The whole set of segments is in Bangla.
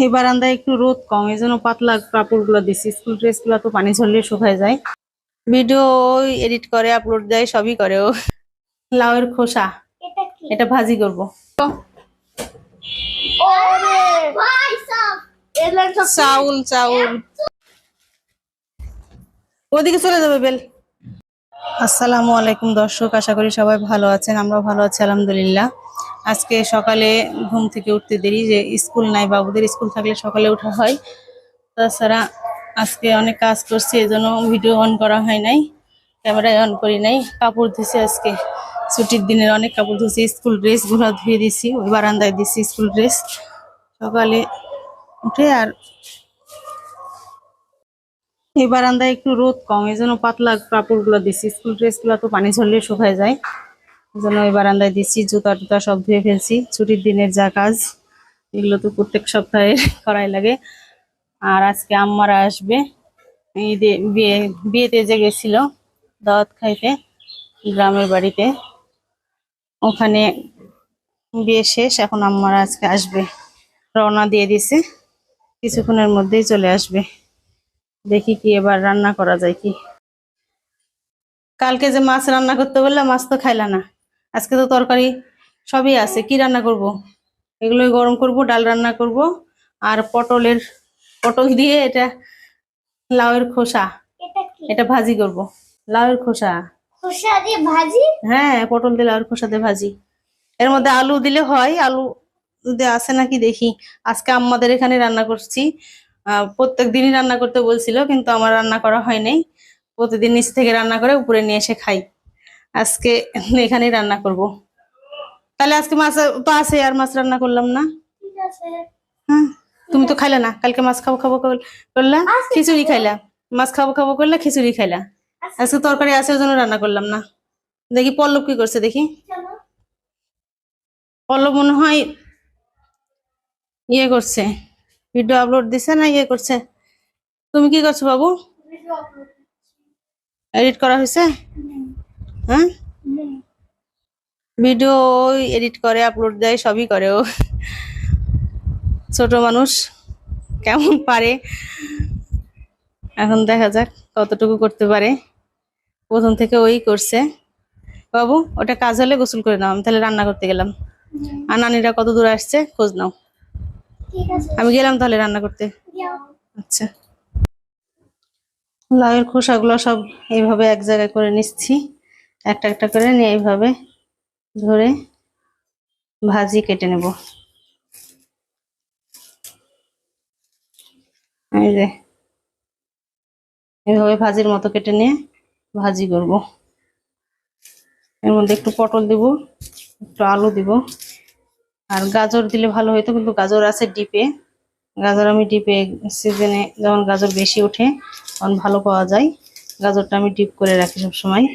এই বারান্দায় একটু রোদ কম, এই জন্য পাতলা কাপড়গুলো দিছি। স্কুল ড্রেস গুলো তো পানি ঝরলে শুকায় যায়। ভিডিও এডিট করে আপলোড দেয়, সবই করে ও। লাউয়ের খোসা, এটা ভাজি করবো। চাউল চাউল ওদিকে চলে যাবে বেল। আসসালামু আলাইকুম দর্শক, আশা করি সবাই ভালো আছেন। আমরা ভালো আছি আলহামদুলিল্লাহ। আজকে সকালে ঘুম থেকে উঠতে দেরি, যে স্কুল নাই, বাবুদের স্কুল থাকলে সকালে ওঠা হয়। তাছাড়া আজকে অনেক কাজ করছি, এজন্য ভিডিও অন করা হয় নাই, ক্যামেরায় অন করি নাই। কাপড় ধুছি, আজকে ছুটির দিনের অনেক কাপড় ধুছি। স্কুল ড্রেস গুলো ধুয়ে দিছি, ওই বারান্দায় দিছি স্কুল ড্রেস। সকালে উঠে আর এই বারান্দায় একটু রোদ কম, এই জন্য পাতলা কাপড় গুলো দিছি। স্কুল ড্রেস গুলো তো পানি ঝরলে শুকায় যায়, এই জন্য ওই বারান্দায় দিচ্ছি। জুতা টুতা সব ধুয়ে ফেলছি। ছুটির দিনের যা কাজ, এগুলো তো প্রত্যেক সপ্তাহে করাই লাগে। আর আজকে আম্মারা আসবে, বিয়েতে যে গেছিল দাওয়াত খাইতে গ্রামের বাড়িতে, ওখানে বিয়ে শেষ। এখন আম্মারা আজকে আসবে, রওনা দিয়ে দিছে, কিছুক্ষণের মধ্যেই চলে আসবে। দেখি কি এবার রান্না করা যায় কি। কালকে যে মাছ রান্না করতে বললাম, মাছ তো খাইলা না। আজকে তো তরকারি সবই আছে, কি রান্না করব? এগুলোই গরম করব, ডাল রান্না করব। আর পটল দিয়ে এটা লাউয়ের খোসা, এটা ভাজি করব। লাউয়ের খোসা, খোসা দিয়ে ভাজি? হ্যাঁ, পটল দিয়ে লাউয়ের খোসা দিয়ে ভাজি। এর মধ্যে আলু দিলে হয়, আলু দিয়ে আছে নাকি দেখি। আজকে আমাদের এখানে রান্না করছি। প্রত্যেক দিনই রান্না করতে বলছিল, কিন্তু আমার রান্না করা হয় নাই। প্রতিদিন নিচ থেকে রান্না করে উপরে নিয়ে এসে খাই। আজকে এখানেই রান্না করব। তাহলে আজকে মাছ তো আছে, আর মাছ রান্না করলাম না। ঠিক আছে। হ্যাঁ, তুমি তো খাইলা না কালকে। মাছ খাবো খাবো করলা, খিচুড়ি খাইলা। মাছ খাবো খাবো করলা, খিচুড়ি খাইলা। আজকে তরকারি আছে, ওই জন্য রান্না করলাম না। দেখি পল্লব কি করছে, দেখি। পল্লব মনে হয় ইয়ে করছে, ভিডিও আপলোড দিছে না ইয়ে করছে। তুমি কি করছো বাবু? এডিট করা হয়েছে? হ্যাঁ, ভিডিও এডিট করে আপলোড দেয়, সবই করে ও। ছোট মানুষ, কেমন পারে এখন দেখা যাক কতটুকু করতে পারে। প্রথম থেকে ওই করছে। বাবু, ওটা কাজ হলে গোসল করে নাও, আমি তাহলে রান্না করতে গেলাম। আর নানিরা কত দূর আসছে খোঁজ নাও। ঠিক আছে, আমি গেলাম তাহলে রান্না করতে। যাও। আচ্ছা, লাউয়ের খোসাগুলো সব এইভাবে এক জায়গায় করে নিচ্ছি, একটা একটা করে নিয়ে এইভাবে ধরে ভাজি কেটে নেব। এই যে এইভাবে ভাজির মতো কেটে নিয়ে ভাজি করব। এর মধ্যে একটু পটল দিব, একটু আলু দিব, আর গাজর দিলে ভালো হতো, কিন্তু গাজর আছে ডিপে। গাজর আমি ডিপে, সিজনে যখন গাজর বেশি ওঠে তখন ভালো পাওয়া যায়। গাজরটা আমি ডিপ করে রাখি সব সময়,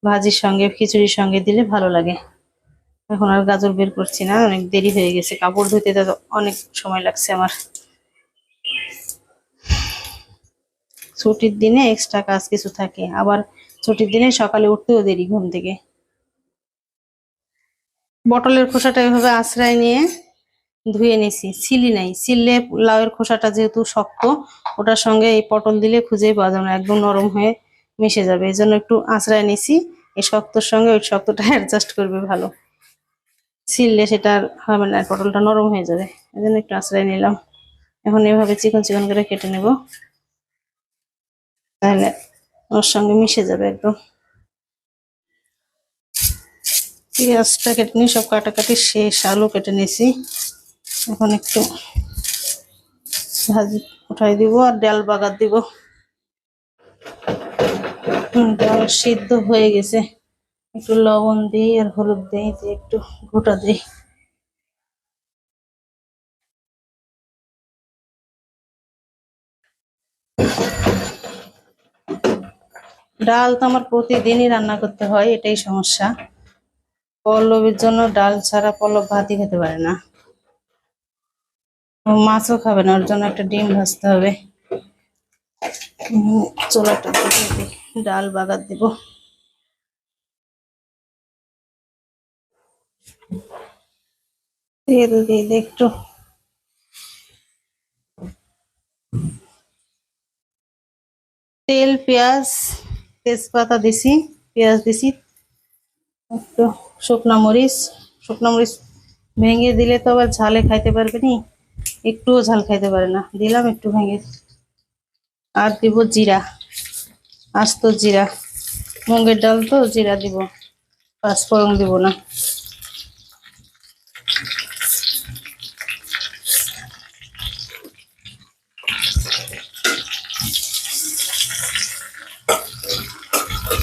ভাজির সঙ্গে খিচুড়ির সঙ্গে দিলে ভালো লাগে। এখন আর গাজর বের করছি না, অনেক দেরি হয়ে গেছে। কাপড় ধুতে তো অনেক সময় লাগছে আমার। ছুটির দিনে এক্সট্রা কাজ কিছু থাকে, আবার ছুটির দিনে সকালে উঠতেও দেরি ঘুম থেকে। পটলের খোসাটা এভাবে আঁচড়ায় নিয়ে ধুয়ে নিছি, ছিলি নাই। ছিললে লাউয়ের খোসাটা যেহেতু শক্ত, ওটার সঙ্গে এই পটল দিলে খুঁজেই পাওয়া যাবে না, একদম নরম হয়ে মিশে যাবে। এই জন্য একটু আঁচড়ায় নিছি, এই শক্তর সঙ্গে ওই শক্তটা অ্যাডজাস্ট করবে ভালো। ছিললে সেটা আর হবে না, পটলটা নরম হয়ে যাবে। এই জন্য একটু আঁচড়ায় নিলাম। এখন এভাবে চিকন চিকন করে কেটে নেব, তাহলে ওর সঙ্গে মিশে যাবে একদম। পেঁয়াজটা কেটে নিই, সব কাটাকাটি শেষ। আলু কেটে নিয়েছি, এখন একটু ভাজি উঠাই দিব আর ডাল বাগার দিব। ডাল সিদ্ধ হয়ে গেছে, একটু লবণ দিই আর হলুদ দিই, দিয়ে একটু গোটা দিই। ডাল তো আমার প্রতিদিনই রান্না করতে হয়, এটাই সমস্যা। পল্লবীর জন্য ডাল ছাড়া পল্লব ভাতই খেতে পারে না, মাছও খাবে না, ওর জন্য একটা ডিম ভাজতে হবে। চোলাটা দিই, ডাল বাগার দিব। তেল দিয়ে একটু তেল, পেঁয়াজ, তেজপাতা দিছি, পেঁয়াজ দিছি, একটু শুকনা মরিচ ভেঙে দিলে তো আবার ঝালে খাইতে পারবে নি, একটুও ঝাল খাইতে পারে না, দিলাম একটু ভেঙে। আর দিব জিরা, আস্ত জিরা, মুগের ডাল তো জিরা দিব, পাঁচফোড়ন দিব না।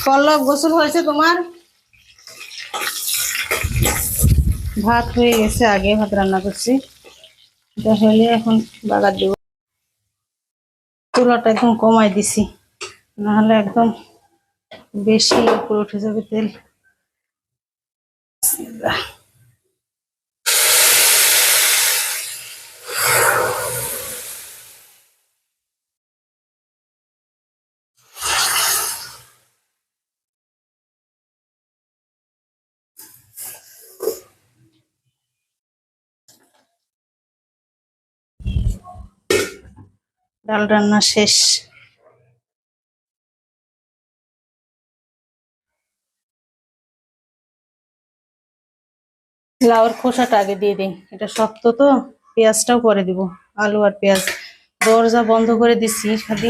পল্লব, গোসল হয়েছে তোমার? ভাত হয়ে গেছে, আগে ভাত রান্না করছি, এটা হলে এখন বাগার দিব। চুলাটা একদম কমাই দিছি, নাহলে একদম বেশি উপরে উঠে যাবে তেল। ডাল রান্না শেষ। লাউর খোসাটা আগে দিয়ে দিই, এটা শক্ত তো, পেঁয়াজটাও পরে দিব। আলু আর পেঁয়াজ। দরজা বন্ধ করে দিচ্ছি, খালি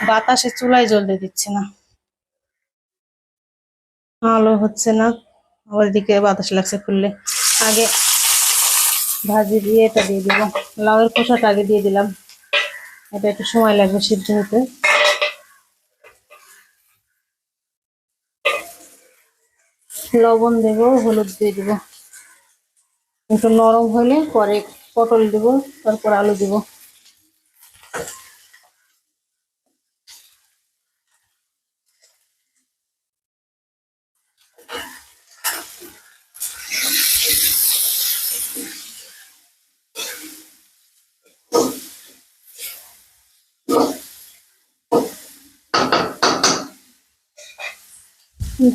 বাতাসে চুলায় জ্বলতে দিচ্ছে না, আলো হচ্ছে না, আবার এদিকে বাতাস লাগছে খুললে। আগে ভাজি দিয়ে এটা দিয়ে দিব, লাউয়ের খোসাটা আগে দিয়ে দিলাম, এটা একটু সময় লাগবে সিদ্ধ হতে। লবণ দেব, হলুদ দিয়ে দিব, একটু নরম হলে পরে পটল দিব, তারপর আলু দিব।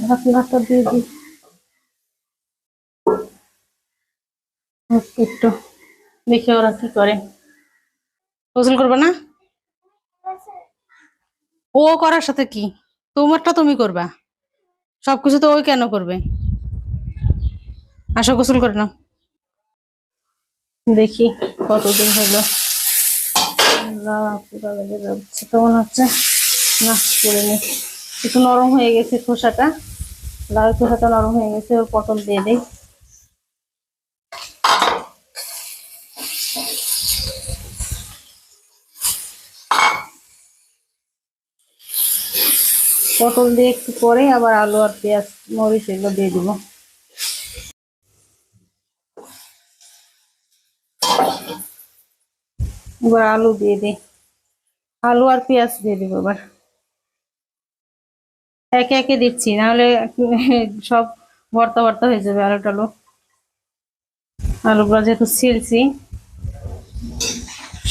ঢাকনাটা দিয়ে দিই একটু, দেখি ওরা কি করে। গোসল করবে না? ও করার সাথে কি, তোমারটা তুমি করবা, সবকিছু তো ওই কেন করবে? আসো গোসল করে নাও। দেখি কতদিন হলো। আল্লাহ, পুরা লেগে যাচ্ছে তো মনে হচ্ছে। না, করে নি, একটু নরম হয়ে গেছে খোসাটা, লাউ খোসাটা নরম হয়ে গেছে, ওর পটল দিয়ে দেই। পটল দিয়ে একটু পরে আবার আলু আর পেঁয়াজ, মরিচ এগুলো দিয়ে দিব। এবার আলু দিয়ে দিই, আলু আর পেঁয়াজ দিয়ে দিব এবার, একে একে দিচ্ছি, নাহলে সব ভর্তা ভর্তা হয়ে যাবে। আলু টালু, আলুগুলো যেহেতু ছিলছি,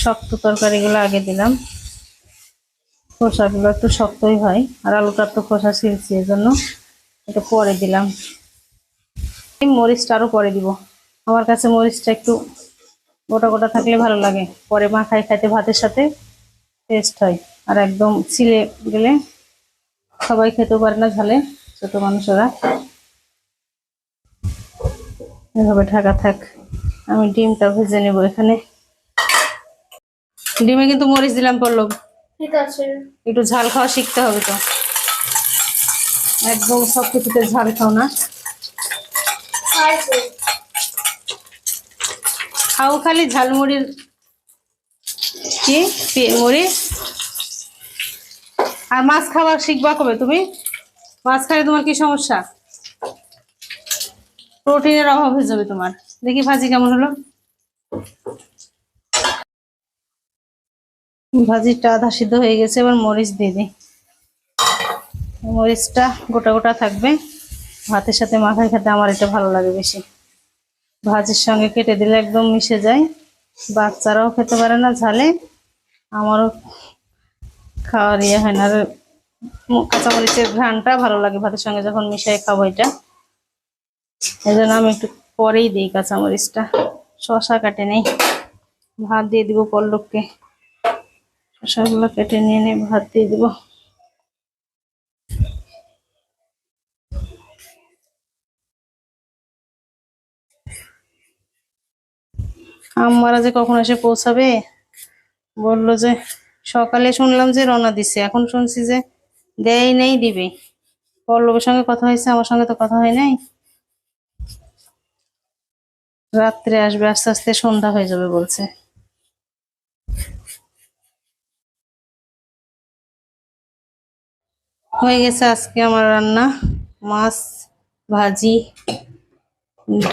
শক্ত তরকারিগুলো আগে দিলাম, খোসাগুলো একটু শক্তই হয়, আর আলুটার তো খোসা ছিলছি, এর জন্য এটা পরে দিলাম। মরিচটা আরো পরে দিব, আমার কাছে মরিচটা একটু গোটা গোটা থাকলে ভালো লাগে, পরে মাখায় খাইতে ভাতের সাথে টেস্ট হয়। আর একদম ছিলে গেলে সবাই খেতে পারে না ঝালে, ছোট মানুষেরা। এভাবে ঢাকা থাক, আমি ডিমটা ভেজে নেবো এখানে। ডিমে কিন্তু মরিচ দিলাম, পড়লো। ঠিক আছে। একটু ঝাল খাওয়া শিখতে হবে তো, একদম সবকিছুতে ঝাল খাও না। খাইছে। খাও খালি ঝালমুড়ির কি মরিচ। আর মাছ খাওয়া শিখবা কবে তুমি? মাছ খাইলে তোমার কি সমস্যা? প্রোটিনের অভাব হয়ে যাবে তোমার। দেখি ভাজি কেমন হলো। ভাজিটা আধা সিদ্ধ হয়ে গেছে, এবার মরিচ দিয়ে দিই। মরিচটা গোটা গোটা থাকবে, ভাতের সাথে মাখায় খেতে আমার এটা ভালো লাগে বেশি। ভাজির সঙ্গে কেটে দিলে একদম মিশে যায়, বাচ্চারাও খেতে পারে না ঝালে, আমারও খাওয়ার ইয়ে হয় না। আর কাঁচামরিচের ঘ্রাণটা ভালো লাগে ভাতের সঙ্গে যখন মিশিয়ে খাবো এটা, এই জন্য আমি একটু পরেই দিই কাঁচামরিচটা। শসা কাটে নেই, ভাত দিয়ে দিব পল্লবকে, শসাগুলো কেটে নিয়ে নিয়ে ভাত দিয়ে দেবো। আম্মারা যে কখন এসে পৌঁছাবে, বললো যে সকালে শুনলাম যে রওনা দিছে, এখন শুনছি যে দেয় নেই, দিবে। পল্লবের সঙ্গে কথা হয়েছে, আমার সঙ্গে তো কথা হয় নাই। রাত্রে আসবে, আস্তে আস্তে সন্ধ্যা হয়ে যাবে বলছে। হয়ে গেছে আজকে আমার রান্না, মাছ ভাজি,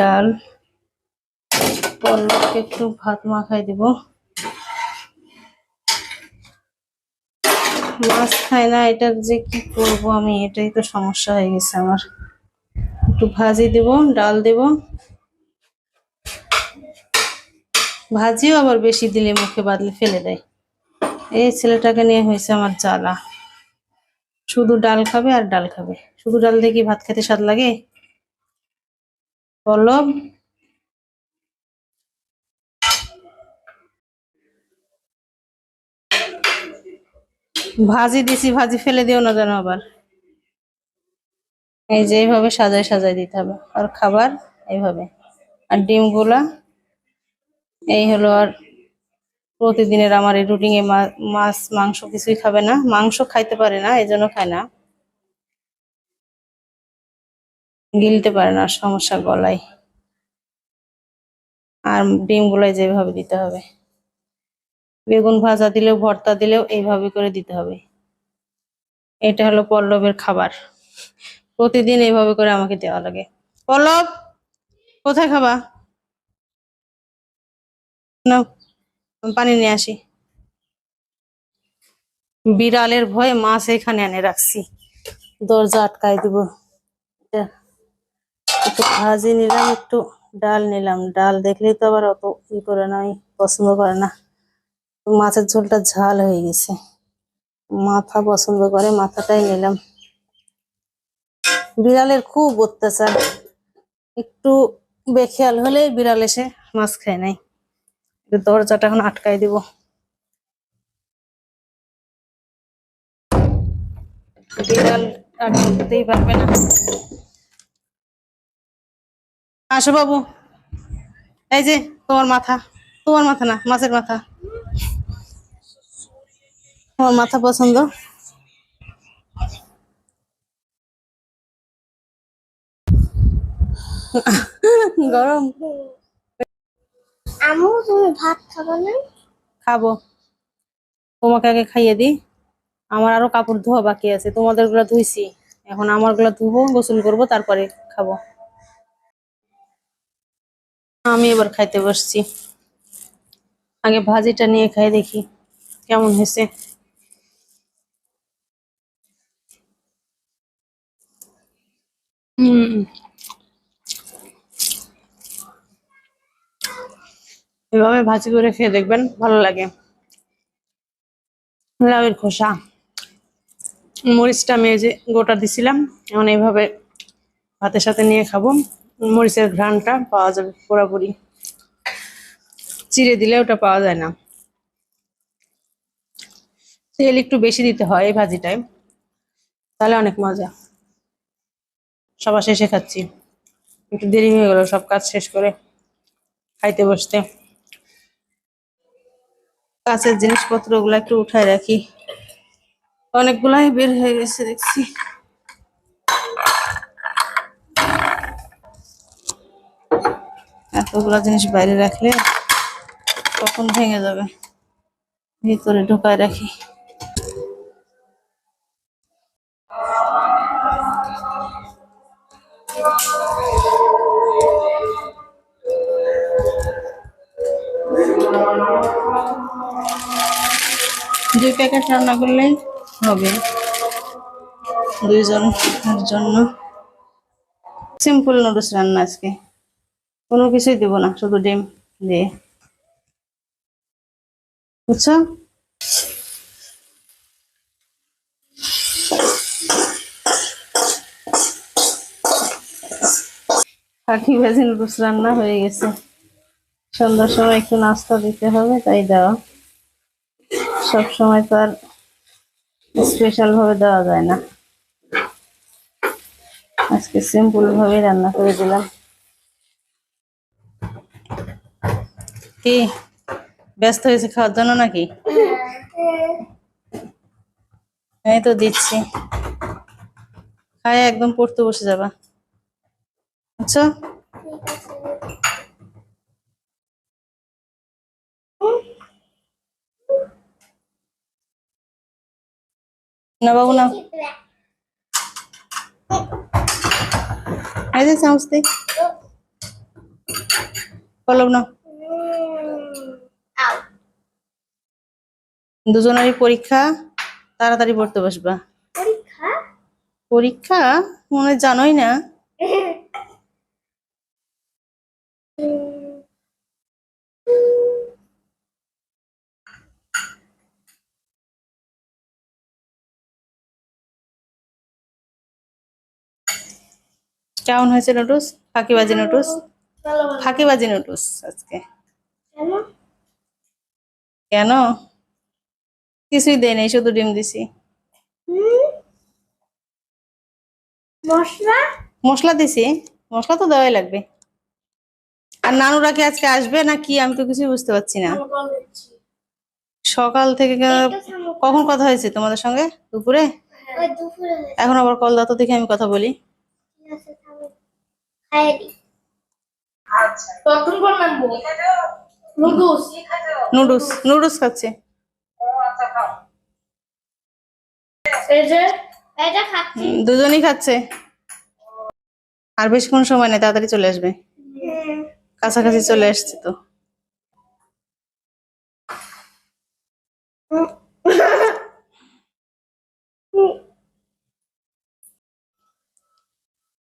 ডাল। পল্লবকে একটু ভাত মাখাই দিব। মাছ খায় না, এটা যে কি করব আমি, এটাই তো সমস্যা হয়ে গেছে আমার। একটু ভাজি দেব, ডাল দেব। ভাজিও আবার বেশি দিলে মুখে বাদলে ফেলে দেয়। এই ছেলেটাকে নিয়ে হয়েছে আমার জ্বালা। শুধু ডাল খাবে আর ডাল খাবে, শুধু ডাল দিয়ে কি ভাত খেতে স্বাদ লাগে? পল্লব, ভাজি দিছি, ভাজি ফেলে দিও না যেন আবার। এই যে এইভাবে সাজায় সাজায় দিতে হবে আর খাবার এইভাবে। আর ডিমগুলা এই হলো। আর প্রতিদিনের আমার এই রুটিনে মাছ মাংস কিছুই খাবে না, মাংস খাইতে পারে না, এই জন্য খায় না, গিলতে পারে না, সমস্যা গলায়। আর ডিম গুলাই যেভাবে দিতে হবে, বেগুন ভাজা দিলেও ভর্তা দিলেও এইভাবে করে দিতে হবে। এটা হলো পল্লবের খাবার, প্রতিদিন এইভাবে করে আমাকে দেওয়া লাগে। পল্লব, কোথায় খাবা? না, পানি নিয়ে আসি। বিড়ালের ভয়ে মাছ এখানে এনে রাখছি, দরজা আটকাই দিব। এটা একটু ভাজি নিলাম, একটু ডাল নিলাম। ডাল দেখলেই তো আবার অত ই করে না, আমি পছন্দ করে না। মাছের ঝোলটা ঝাল হয়ে গেছে, মাথা পছন্দ করে, মাথাটাই নিলাম। বিড়ালের খুব অত্যাচার, একটু বেখেয়াল হলে বিড়াল এসে মাছ খায় নাই। দরজাটা এখন আটকাই দিব। বিড়াল আর ঢুকতেই পারবে না। আসো বাবু, এই যে তোমার মাথা, তোমার মাথা না, মাছের মাথা। তোমার মাথা পছন্দ। গরম। আম্মু তুমি ভাত খাবে না? খাবো, তোমাকে আগে খাইয়ে দিই। আমার আরো কাপড় ধোয়া বাকি আছে, তোমাদের গুলা ধুইছি, এখন আমার গুলা ধুবো, গোসল করবো, তারপরে খাবো। আমি এবার খাইতে বসছি, আগে ভাজিটা নিয়ে খাই দেখি কেমন হয়েছে। হম, এভাবে ভাজি করে খেয়ে দেখবেন, ভালো লাগে। লাউয়ের খোসা, মরিচটা আমি এই যে গোটা দিছিলাম, এখন এইভাবে ভাতের সাথে নিয়ে খাবো। মরিচের ঘ্রাণটা পাওয়া যাবে পুরোপুরি, চিড়ে দিলে ওটা পাওয়া যায় না। তেল একটু বেশি দিতে হয় এই ভাজিটায়, তাহলে অনেক মজা। সবার শেষে খাচ্ছি, একটু দেরি হয়ে গেল সব কাজ শেষ করে খাইতে বসতে। কাছের জিনিসপত্র গুলা একটু উঠায় রাখি, অনেকগুলাই বের হয়ে গেছে দেখছি। এতগুলা জিনিস বাইরে রাখলে কখন ভেঙে যাবে, ভিতরে ঢুকায় রাখি। দুই প্যাকেট রান্না করলেই হবে দুইজনের জন্য। সিম্পল নুডলস রান্না আজকে, কোনো কিছুই দিব না, শুধু ডিম দিয়ে, বুঝছো? কাঠি ভেজে নুডলস রান্না হয়ে গেছে। সন্ধ্যার সময় একটু নাস্তা দিতে হবে, তাই দেওয়া। সব সময় তো আর স্পেশাল ভাবে দেওয়া যায় না, আজকে সিম্পল ভাবে রান্না করে দিলাম। কি ব্যস্ত হয়েছে খাওয়ার জন্য নাকি? এই তো দিচ্ছি, খায় একদম পড়তে বসে যাবা। আচ্ছা না বাবু না, এই যে চামচ দি বলো না। দুজনেরই পরীক্ষা, তাড়াতাড়ি পড়তে বসবা। পরীক্ষা পরীক্ষা মনে হয় জানোই না? কেমন হয়েছে নুডলস? ফাঁকিবাজি নুডলস, ফাঁকিবাজি নুডলস আজকে। কেন? কেন? কিছুই দেয় নাই, শুধু ডিম দিছি। মশলা মশলা দিছি, মশলা তো দেওয়াই লাগবে। আর নানুরা কি আজকে আসবে না কি, আমি তো কিছুই বুঝতে পারছি না। সকাল থেকে কখন কথা হয়েছে তোমাদের সঙ্গে? দুপুরে? ওই দুপুরে হয়েছে। এখন আবার কল দাও তো দেখি, আমি কথা বলি। ঠিক আছে, থামো। খাইয়ে দিই। তখন বললাম নুডলস নুডলস, নুডলস খাচ্ছে। এই যে এটা খাচ্ছি। দুজনই খাচ্ছে। আর বেশিক্ষণ সময় নেই, তাড়াতাড়ি চলে আসবে, কাছাকাছি চলে আসছে তো।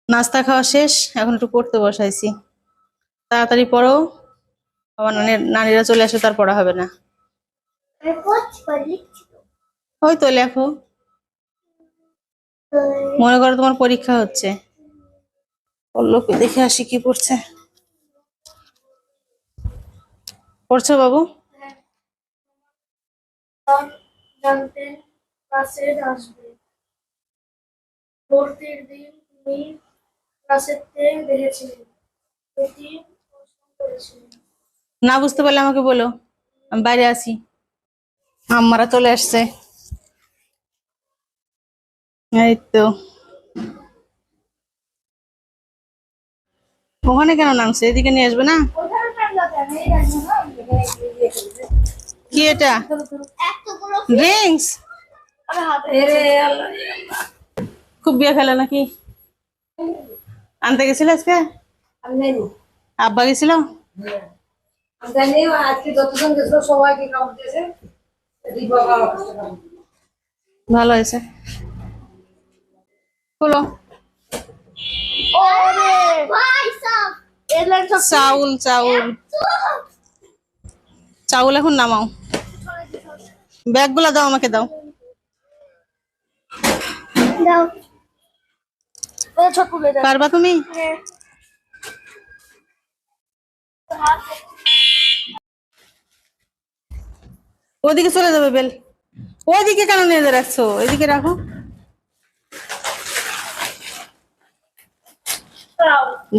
নাস্তা খাওয়া শেষ, এখন একটু পড়তে বসাইছি। তাড়াতাড়ি পড়ো, আমার নানিরা চলে আসে, তার পড়া হবে না। আমি পড়ছি, লিখছি তো। ওই তো লেখো, মনে করো তোমার পরীক্ষা হচ্ছে। পল্লবকে দেখে আসি কি পড়ছে। পড়ছো বাবু? জানতে ক্লাসে আসবে ভর্তির দিন তুমি ক্লাসেতে দেখেছিলে এটি প্রশ্ন করেছিলেন। না বুঝতে পারলে আমাকে বলো, আমি বাইরে আছি। আম্মারা চলে আসছে, এই তো। ওখানে কেন নামছে? এদিকে নিয়ে আসবে না? কি এটা? এতগুলো ড্রিঙ্কস? খুব বিয়ে খেলে নাকি? আনতে গেছিল আজকে? আব্বা গেছিল? জানি আজকে যতজন গেছিল সবাইকে কাউন্ট দিয়েছে ভালো হয়েছে, হলো। ওরে ভাই সব এলেন সব চাউল চাউল চাউল এখন নামাও, ব্যাগগুলো দাও, আমাকে দাও। দাও। ওই ছোট করে দাও। পারবা তুমি? ওদিকে চলে যাবে বেল, ওইদিকে কেন নিয়ে রাখছো? এদিকে রাখো।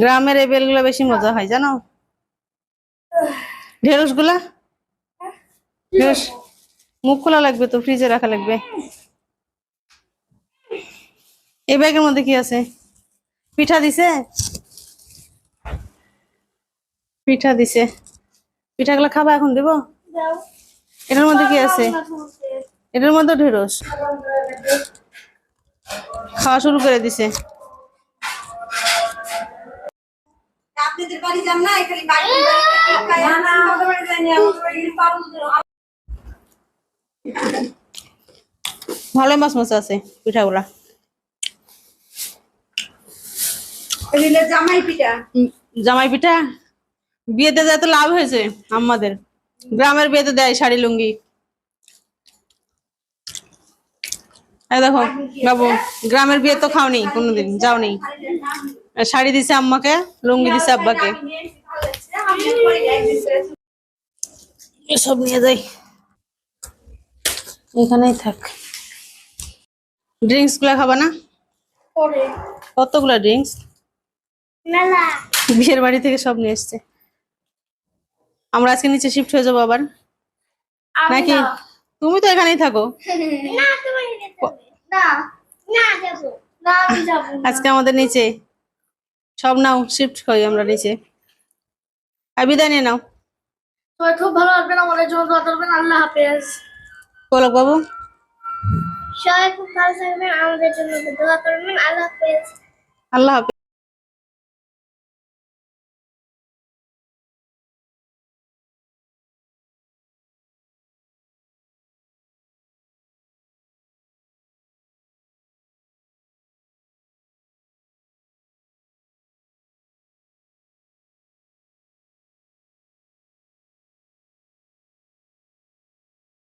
গ্রামের এই বেলগুলো বেশি মজা হয় জানো। ঢেঁড়স গুলা, ঢেঁড়স মুখ খোলা লাগবে তো, ফ্রিজে রাখা লাগবে। এই ব্যাগের মধ্যে কি আছে? পিঠা দিছে, পিঠা দিছে। পিঠাগুলো খাবা? এখন দেবো। দাও। এটার মধ্যে কি আছে? এটার মধ্যে ঢেঁড়স। খাওয়া শুরু করে দিছে। আপনাদের বাড়ি যান না এখানে বাড়ি না না আমাদের বাড়ি যাইনি আমাদের বাড়ি পাবো ভালো মাছ মাছ আছে পিঠাগুলা। এদিকে জামাই পিঠা জামাই পিঠা বিয়েতে দেয় তো লাভ হয়েছে আমাদের। গ্রামের বিয়েতে দেয় শাড়ি লুঙ্গি। এই দেখো বাবু, গ্রামের বিয়ে তো খাওনি কোনোদিন, যাওনি। শাড়ি দিছে আম্মাকে, লুঙ্গি দিছে আব্বাকে। এসব নিয়ে যাই। এখানেই থাক। ড্রিঙ্কস গুলা খাবা না? পরে কতগুলা ড্রিঙ্কস মেলা বিয়ের বাড়ি থেকে সব নিয়ে এসছে। আমরা আজকে নিচে শিফট হয়ে যাবো আবার আমি নাকি? না। তুমি তো এখানেই থাকো। না তুমি যেতে হবে। না না যাব না আমি যাব না। আজকে আমাদের নিচে সব নাও, শিফট করি আমরা নিচে। আর বিদায় নিয়ে নাও। সবাই খুব ভালো থাকবেন, আমাদের জন্য দোয়া করবেন। আল্লাহ হাফেজ। পলক বাবু, সবাই খুব ভালো থাকবেন, আমাদের জন্য দোয়া করবেন। আল্লাহ হাফেজ। আল্লাহ হাফেজ।